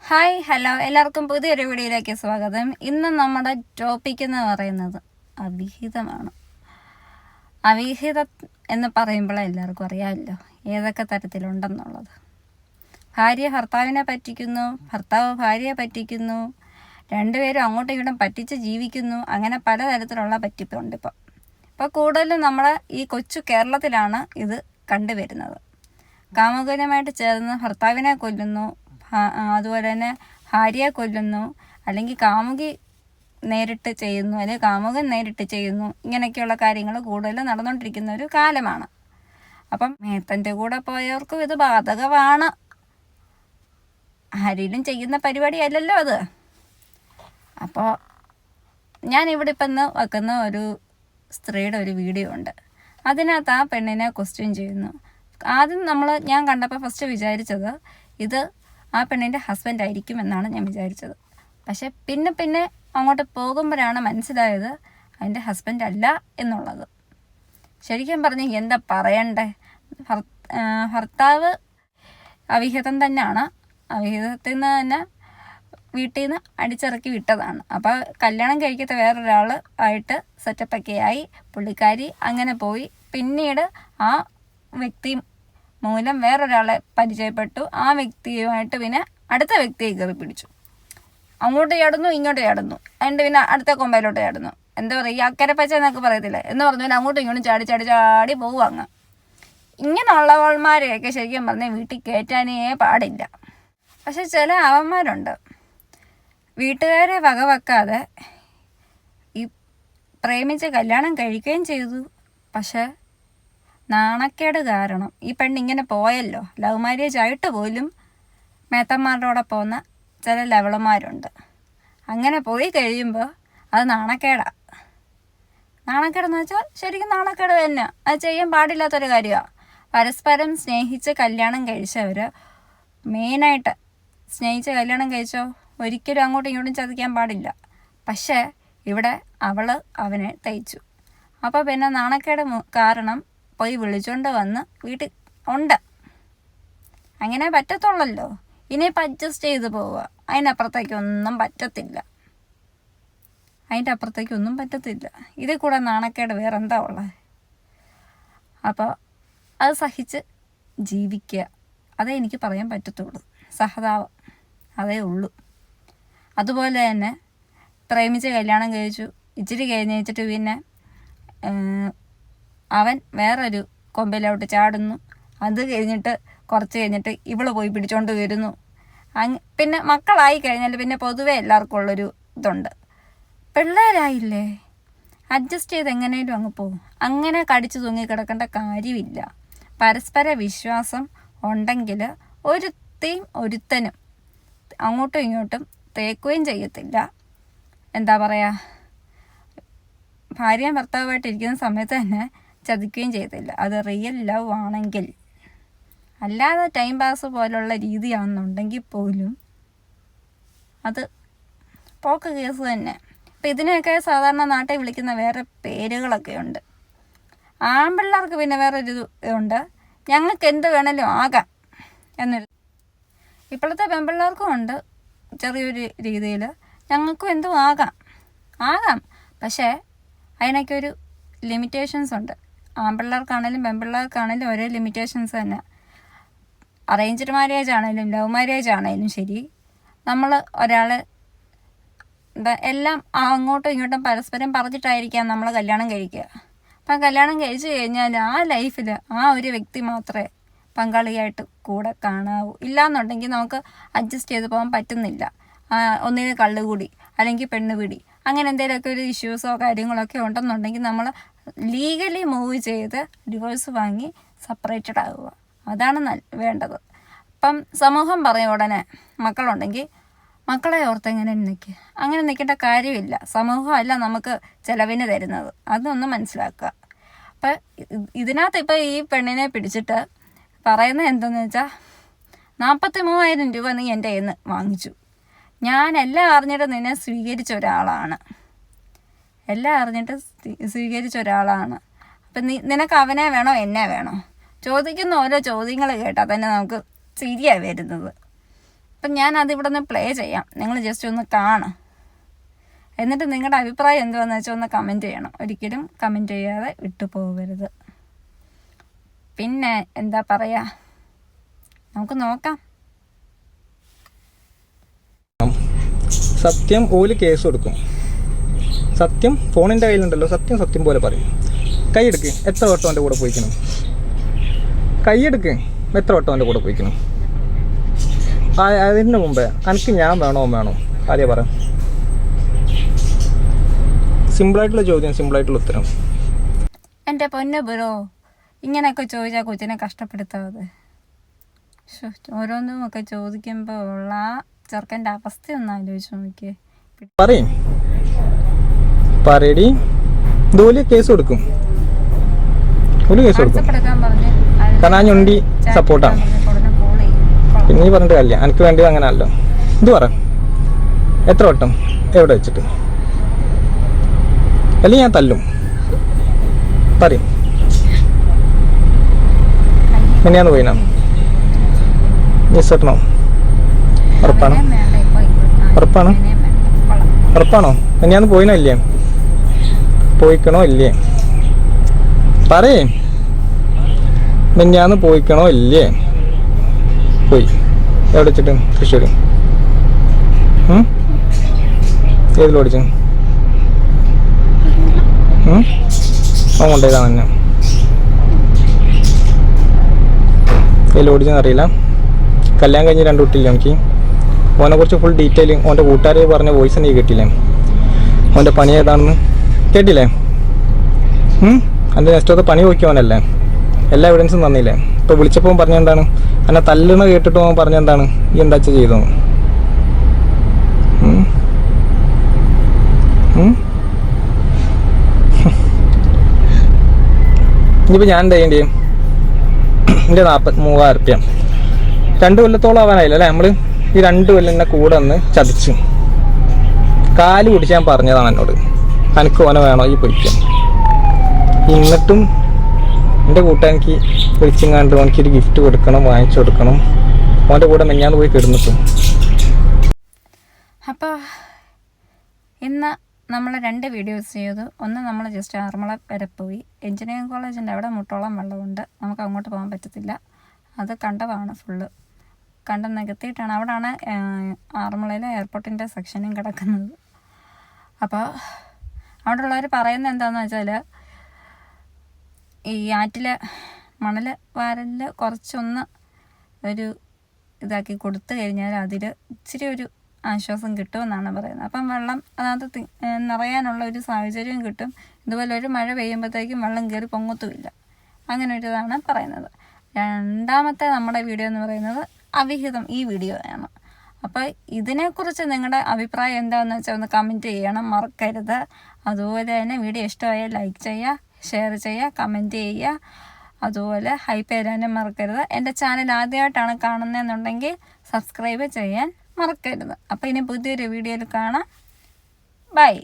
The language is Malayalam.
ഹായ് ഹലോ എല്ലാവർക്കും പുതിയൊരു വീഡിയോയിലേക്ക് സ്വാഗതം. ഇന്ന് നമ്മുടെ ടോപ്പിക് എന്ന് പറയുന്നത് അവിഹിതമാണ്. അവിഹിതം എന്ന് പറയുമ്പോൾ എല്ലാവർക്കും അറിയാമല്ലോ ഏതൊക്കെ തരത്തിലുണ്ടെന്നുള്ളത്. ഭാര്യ ഭർത്താവിനെ പറ്റിക്കുന്നു, ഭർത്താവ് ഭാര്യയെ പറ്റിക്കുന്നു, രണ്ടുപേരും അങ്ങോട്ടും ഇങ്ങോട്ടും പറ്റിച്ച് ജീവിക്കുന്നു. അങ്ങനെ പലതരത്തിലുള്ള പറ്റിപ്പുണ്ട്. ഇപ്പോൾ കൂടുതലും നമ്മളെ ഈ കൊച്ചു കേരളത്തിലാണ് ഇത് കണ്ടുവരുന്നത്. കാമുകനുമായിട്ട് ചേർന്ന് ഭർത്താവിനെ കൊല്ലുന്നു, അതുപോലെ തന്നെ ഭാര്യയെ കൊല്ലുന്നു, അല്ലെങ്കിൽ കാമുകി നേരിട്ട് ചെയ്യുന്നു, അല്ലെങ്കിൽ കാമുകൻ നേരിട്ട് ചെയ്യുന്നു. ഇങ്ങനെയൊക്കെയുള്ള കാര്യങ്ങൾ കൂടുതലും നടന്നുകൊണ്ടിരിക്കുന്ന ഒരു കാലമാണ്. അപ്പം മേത്തൻ്റെ കൂടെ പോയവർക്കും ഇത് ബാധകമാണ്. ആരെങ്കിലും ചെയ്യുന്ന പരിപാടിയല്ലല്ലോ അത്. അപ്പോൾ ഞാനിവിടെ ഇപ്പം ഇന്ന് വെക്കുന്ന ഒരു സ്ത്രീയുടെ ഒരു വീഡിയോ ഉണ്ട്. അതിനകത്ത് ആ പെണ്ണിനെ ക്വസ്റ്റ്യൻ ചെയ്യുന്നു. ആദ്യം ഞാൻ കണ്ടപ്പോൾ ഫസ്റ്റ് വിചാരിച്ചത് ഇത് ആ പെണ്ണിൻ്റെ ഹസ്ബൻഡ് ആയിരിക്കും എന്നാണ് ഞാൻ വിചാരിച്ചത്. പക്ഷെ പിന്നെ അങ്ങോട്ട് പോകുമ്പോഴാണ് മനസ്സിലായത് അതിൻ്റെ ഹസ്ബൻഡ് അല്ല എന്നുള്ളത്. ശരിക്കും പറഞ്ഞ് എന്താ പറയണ്ടേ, ഭർത്താവ് അവിഹിതം തന്നെയാണ്. അവിഹിതത്തിൽ നിന്ന് തന്നെ വീട്ടിൽ നിന്ന് അടിച്ചിറക്കി വിട്ടതാണ്. അപ്പോൾ കല്യാണം കഴിക്കാത്ത വേറൊരാൾ ആയിട്ട് സെറ്റപ്പൊക്കെ ആയി പുള്ളിക്കാരി അങ്ങനെ പോയി. പിന്നീട് ആ വ്യക്തി മൂലം വേറൊരാളെ പരിചയപ്പെട്ടു. ആ വ്യക്തിയുമായിട്ട് പിന്നെ അടുത്ത വ്യക്തിയെ കയറി പിടിച്ചു. അങ്ങോട്ട് ചാടുന്നു, ഇങ്ങോട്ട് ചാടുന്നു, അതിൻ്റെ പിന്നെ അടുത്ത കൊമ്പയിലോട്ട് ചാടുന്നു. എന്താ പറയുക, ഈ അക്കരപ്പച്ച എന്നൊക്കെ പറയത്തില്ലേ എന്ന് പറഞ്ഞു. പിന്നെ അങ്ങോട്ടും ഇങ്ങോട്ടും ചാടി പോവുക അങ്ങ്. ഇങ്ങനെയുള്ളവന്മാരെയൊക്കെ ശരിക്കും പറഞ്ഞാൽ വീട്ടിൽ കയറ്റാനേ പാടില്ല. പക്ഷെ ചില അവന്മാരുണ്ട്, വീട്ടുകാരെ വകവെക്കാതെ ഈ പ്രേമിച്ച് കല്യാണം കഴിക്കുകയും ചെയ്തു. പക്ഷെ നാണക്കേട് കാരണം ഈ പെണ്ണിങ്ങനെ പോയല്ലോ. ലവ് മാരേജ് ആയിട്ട് പോലും മേത്തന്മാരുടെ കൂടെ പോകുന്ന ചില ലെവളന്മാരുണ്ട്. അങ്ങനെ പോയി കഴിയുമ്പോൾ അത് നാണക്കേടാണ്. നാണക്കേടെന്ന് വെച്ചാൽ ശരിക്കും നാണക്കേട് തന്നെ. അത് ചെയ്യാൻ പാടില്ലാത്തൊരു കാര്യമാണ്. പരസ്പരം സ്നേഹിച്ച് കല്യാണം കഴിച്ചവർ, മെയിനായിട്ട് സ്നേഹിച്ച് കല്യാണം കഴിച്ചോ ഒരിക്കലും അങ്ങോട്ടും ഇങ്ങോട്ടും ചതിക്കാൻ പാടില്ല. പക്ഷേ ഇവിടെ അവൾ അവനെ തയ്ച്ചു. അപ്പോൾ പിന്നെ നാണക്കേട് കാരണം പോയി വിളിച്ചുകൊണ്ട് വന്ന് വീട്ടിൽ ഉണ്ട്. അങ്ങനെ പറ്റത്തുള്ളല്ലോ. ഇനിയിപ്പോൾ അഡ്ജസ്റ്റ് ചെയ്ത് പോവുക. അതിനപ്പുറത്തേക്കൊന്നും പറ്റത്തില്ല. ഇതിൽ കൂടെ നാണക്കേട് വേറെ എന്താ ഉള്ളത്? അപ്പോൾ അത് സഹിച്ച് ജീവിക്കുക, അതേ എനിക്ക് പറയാൻ പറ്റത്തുള്ളൂ. സഹതാപം അതേ ഉള്ളൂ. അതുപോലെ തന്നെ പ്രേമിച്ച് കല്യാണം കഴിച്ചു, ഇച്ചിരി കഴിഞ്ഞിട്ട് പിന്നെ അവൻ വേറൊരു കൊമ്പിലോട്ട് ചാടുന്നു. അത് കഴിഞ്ഞിട്ട് കുറച്ച് കഴിഞ്ഞിട്ട് ഇവള് പോയി പിടിച്ചോണ്ട് വരുന്നു. പിന്നെ മക്കളായി കഴിഞ്ഞാൽ പിന്നെ പൊതുവെ എല്ലാവർക്കും ഉള്ളൊരു ഇതുണ്ട്, പിള്ളേരായില്ലേ അഡ്ജസ്റ്റ് ചെയ്ത് എങ്ങനെയും അങ്ങ് പോകും. അങ്ങനെ കടിച്ചു തൂങ്ങി കിടക്കേണ്ട കാര്യമില്ല. പരസ്പര വിശ്വാസം ഉണ്ടെങ്കിൽ ഒരുത്തനും അങ്ങോട്ടും ഇങ്ങോട്ടും തേക്കുകയും ചെയ്യത്തില്ല. എന്താ പറയുക, ഭാര്യയും ഭർത്താവുമായിട്ടിരിക്കുന്ന സമയത്ത് തന്നെ ചതിക്കുകയും ചെയ്തില്ല. അത് റിയൽ ലവ് ആണെങ്കിൽ. അല്ലാതെ ടൈം പാസ് പോലുള്ള രീതിയാണെന്നുണ്ടെങ്കിൽ പോലും അത് പോക്ക് കേസ് തന്നെ. അപ്പം ഇതിനെയൊക്കെ സാധാരണ നാട്ടിൽ വിളിക്കുന്ന വേറെ പേരുകളൊക്കെ ഉണ്ട്. ആൺപിള്ളേർക്ക് പിന്നെ വേറൊരു ഇതുണ്ട്, ഞങ്ങൾക്ക് എന്ത് വേണേലും ആകാം എന്നൊരു. ഇപ്പോഴത്തെ പെൺപിള്ളേർക്കും ഉണ്ട് ചെറിയൊരു രീതിയിൽ, ഞങ്ങൾക്കും എന്തും ആകാം. പക്ഷേ അതിനൊക്കെ ഒരു ലിമിറ്റേഷൻസ് ഉണ്ട്. ആൺപിള്ളേർക്കാണേലും പെൺപിള്ളേർക്കാണേലും ഒരേ ലിമിറ്റേഷൻസ് തന്നെ. അറേഞ്ച്ഡ് മാരേജ് ആണേലും ലവ് മാരേജ് ആണേലും ശരി, നമ്മൾ ഒരാളെ എല്ലാം അങ്ങോട്ടും ഇങ്ങോട്ടും പരസ്പരം പറഞ്ഞിട്ടായിരിക്കാം നമ്മൾ കല്യാണം കഴിക്കുക. അപ്പം കല്യാണം കഴിച്ചു കഴിഞ്ഞാൽ ആ ലൈഫിൽ ആ ഒരു വ്യക്തി മാത്രമേ പങ്കാളിയായിട്ട് കൂടെ കാണാവൂ. ഇല്ലയെന്നുണ്ടെങ്കിൽ നമുക്ക് അഡ്ജസ്റ്റ് ചെയ്ത് പോകാൻ പറ്റുന്നില്ല. ഒന്നിന് കള്ളുകൂടി അല്ലെങ്കിൽ പെണ്ണുപിടി അങ്ങനെ എന്തെങ്കിലുമൊക്കെ ഒരു ഇഷ്യൂസോ കാര്യങ്ങളൊക്കെ ഉണ്ടെന്നുണ്ടെങ്കിൽ നമ്മൾ ലീഗലി മൂവ് ചെയ്ത് ഡിവോഴ്സ് വാങ്ങി സെപ്പറേറ്റഡ് ആകുക. അതാണ് വേണ്ടത്. അപ്പം സമൂഹം പറയും ഉടനെ മക്കളുണ്ടെങ്കിൽ മക്കളെ ഓർത്ത് അങ്ങനെ നിൽക്കേണ്ട കാര്യമില്ല. സമൂഹമല്ല നമുക്ക് ചിലവിന് തരുന്നത്, അതൊന്നും മനസ്സിലാക്കുക. അപ്പം ഇതിനകത്ത് ഇപ്പോൾ ഈ പെണ്ണിനെ പിടിച്ചിട്ട് പറയുന്നത് എന്തെന്ന് വെച്ചാൽ 43,000 രൂപ നീ എൻ്റെ കയ്യിൽ നിന്ന് വാങ്ങിച്ചു. ഞാൻ എല്ലാം അറിഞ്ഞിട്ട് നിന്നെ സ്വീകരിച്ച ഒരാളാണ്. അപ്പം നിനക്ക് അവനെ വേണോ എന്നെ വേണോ? ചോദിക്കുന്ന ഓരോ ചോദ്യങ്ങൾ കേട്ടാൽ തന്നെ നമുക്ക് ചിരിയാണ് വരുന്നത്. അപ്പം ഞാനതിവിടെ നിന്ന് പ്ലേ ചെയ്യാം, നിങ്ങൾ ജസ്റ്റ് ഒന്ന് കാണും. എന്നിട്ട് നിങ്ങളുടെ അഭിപ്രായം എന്താണെന്ന് വെച്ചാൽ ഒന്ന് കമൻറ്റ് ചെയ്യണം. ഒരിക്കലും കമൻറ്റ് ചെയ്യാതെ വിട്ടു പോകരുത്. പിന്നെ എന്താ പറയുക, നമുക്ക് നോക്കാം. സത്യം ഓല് കേസ് കൊടുക്കും. സത്യം ഫോണിൻ്റെ കയ്യിലുണ്ടല്ലോ, സത്യം പോലെ പറയും. കൈയെടുക്ക്, എത്ര വട്ടം എൻ്റെ കൂടെ പോയിക്കണം? കൈയെടുക്ക്, എത്ര വട്ടം എൻ്റെ കൂടെ പോയിക്കണം? അതിന് മുമ്പേ എനിക്ക് ഞാൻ വേണോ ആദ്യം പറ. സിമ്പിളായിട്ടുള്ള ചോദ്യം, സിമ്പിളായിട്ടുള്ള ഉത്തരം. എൻ്റെ പൊന്നു ബ്രോ, ഇങ്ങനെയൊക്കെ ചോദിച്ചാൽ കൊച്ചിനെ കഷ്ടപ്പെടുത്താതെ. ഓരോന്നും ഒക്കെ ചോദിക്കുമ്പോൾ ഉള്ള ചെറുക്കൻ്റെ അവസ്ഥ ഒന്ന് ആലോചിച്ച് നോക്കിയേ. പറയടി, കേസ് കൊടുക്കും. കഷ്ടപ്പെടുത്താൻ പറഞ്ഞ് കാരണം ആ ഞൊണ്ടി സപ്പോർട്ടാണ്. പിന്നെ നീ പറഞ്ഞിട്ട് കാര്യമില്ല, എനിക്ക് വേണ്ടത് അങ്ങനെ അല്ലോ. ഇത് പറ, എത്ര വട്ടം എവിടെ വെച്ചിട്ട്? അല്ലെങ്കിൽ ഞാൻ തല്ലും. പറയും എന്നെയാന്ന് പോയിനാ? മിസ്സെട്ടണോ? ഉറപ്പാണോ? എന്നെയാന്ന് പോയിനോ ഇല്ലേ? പോയിക്കണോ ഇല്ലേ? പറയേ, മിന്നാന്ന് പോയിക്കണോ ഇല്ലേ? പോയി. എവിടെ വെച്ചിട്ട്? തൃശ്ശൂർ. ഏതിലോടിച്ചു? അവൻ കൊണ്ടുപോയതാണ് എന്നെ. ഏതിലോടിച്ചെന്ന് അറിയില്ല. കല്യാണം കഴിഞ്ഞ് 2 കുട്ടിയില്ല എനിക്ക്. ഓനെ കുറിച്ച് ഫുൾ ഡീറ്റെയിൽ ഓൻ്റെ കൂട്ടുകാർ പറഞ്ഞ വോയിസ് നീ കേട്ടില്ലേ? ഓൻ്റെ പണി ഏതാണെന്ന് കേട്ടില്ലേ? എൻ്റെ നെക്സ്റ്റ് പണി നോക്കിയവനല്ലേ, എല്ലാ എവിഡൻസും തന്നില്ലേ? ഇപ്പോൾ വിളിച്ചപ്പോൾ പറഞ്ഞെന്താണ്, എന്നെ തല്ലണ കേട്ടിട്ട് അവൻ പറഞ്ഞെന്താണ്, ഈ എന്താ ചെയ്തോ? ഇനിയിപ്പോൾ ഞാൻ എന്താ ചെയ്യേണ്ടി? എൻ്റെ 43,000 റുപ്യ 2 കൊല്ലത്തോളം ആവാനായില്ല അല്ലേ? നമ്മൾ ഈ 2 കൊല്ലം എന്നെ കൂടെ ഒന്ന് ചതിച്ചു. കാല് പിടിച്ച് ഞാൻ പറഞ്ഞതാണ് എന്നോട്, എനിക്ക് ഓനെ വേണോ ഈ പൊയ്ക്കാം. എന്നിട്ടും എൻ്റെ കൂട്ടുകാരനിക്ക് വിളിച്ചെങ്ങാണ്ട് എനിക്കൊരു ഗിഫ്റ്റ് കൊടുക്കണം, വാങ്ങിച്ചു കൊടുക്കണം. ഓൻ്റെ കൂടെ മെഞ്ഞാന്ന് പോയി കിടന്നിട്ടും. അപ്പോൾ ഇന്ന് നമ്മൾ 2 വീഡിയോസ് ചെയ്തു. ഒന്ന് നമ്മൾ ജസ്റ്റ് ആറന്മുള വരെ പോയി. എഞ്ചിനീയറിംഗ് കോളേജിൻ്റെ അവിടെ മുട്ടോളം വെള്ളമുണ്ട്, നമുക്ക് അങ്ങോട്ട് പോകാൻ പറ്റത്തില്ല. അത് കണ്ടതാണ്, ഫുള്ള് കണ്ട് നികത്തിയിട്ടാണ്. അവിടെയാണ് ആറന്മുളയിലെ എയർപോർട്ടിൻ്റെ സെക്ഷനും കിടക്കുന്നത്. അപ്പോൾ അവിടെ ഉള്ളവർ പറയുന്നത് എന്താണെന്ന് വെച്ചാൽ, ഈ ആറ്റിലെ മണൽ വാരലിൽ കുറച്ചൊന്ന് ഒരു ഇതാക്കി കൊടുത്തു കഴിഞ്ഞാൽ അതിൽ ഇച്ചിരി ഒരു ആശ്വാസം കിട്ടുമെന്നാണ് പറയുന്നത്. അപ്പം വെള്ളം അതിനകത്ത് നിറയാനുള്ള ഒരു സാഹചര്യം കിട്ടും. ഇതുപോലെ ഒരു മഴ പെയ്യുമ്പോഴത്തേക്കും വെള്ളം കയറി പൊങ്ങത്തുമില്ല. അങ്ങനെ ഒരു ഇതാണ് പറയുന്നത്. രണ്ടാമത്തെ നമ്മുടെ വീഡിയോ എന്ന് പറയുന്നത് അവിഹിതം, ഈ വീഡിയോ ആണ്. അപ്പോൾ ഇതിനെക്കുറിച്ച് നിങ്ങളുടെ അഭിപ്രായം എന്താണെന്ന് വെച്ചാൽ ഒന്ന് കമൻറ്റ് ചെയ്യണം, മറക്കരുത്. അതുപോലെ തന്നെ വീഡിയോ ഇഷ്ടമായാൽ ലൈക്ക് ചെയ്യുക, ഷെയർ ചെയ്യുക, കമൻറ്റ് ചെയ്യുക. അതുപോലെ ഹൈപ്പ് തരാനും മറക്കരുത്. എൻ്റെ ചാനൽ ആദ്യമായിട്ടാണ് കാണുന്നതെന്നുണ്ടെങ്കിൽ സബ്സ്ക്രൈബ് ചെയ്യാൻ മറക്കരുത്. അപ്പോൾ ഇനി പുതിയൊരു വീഡിയോയിൽ കാണാം. ബൈ.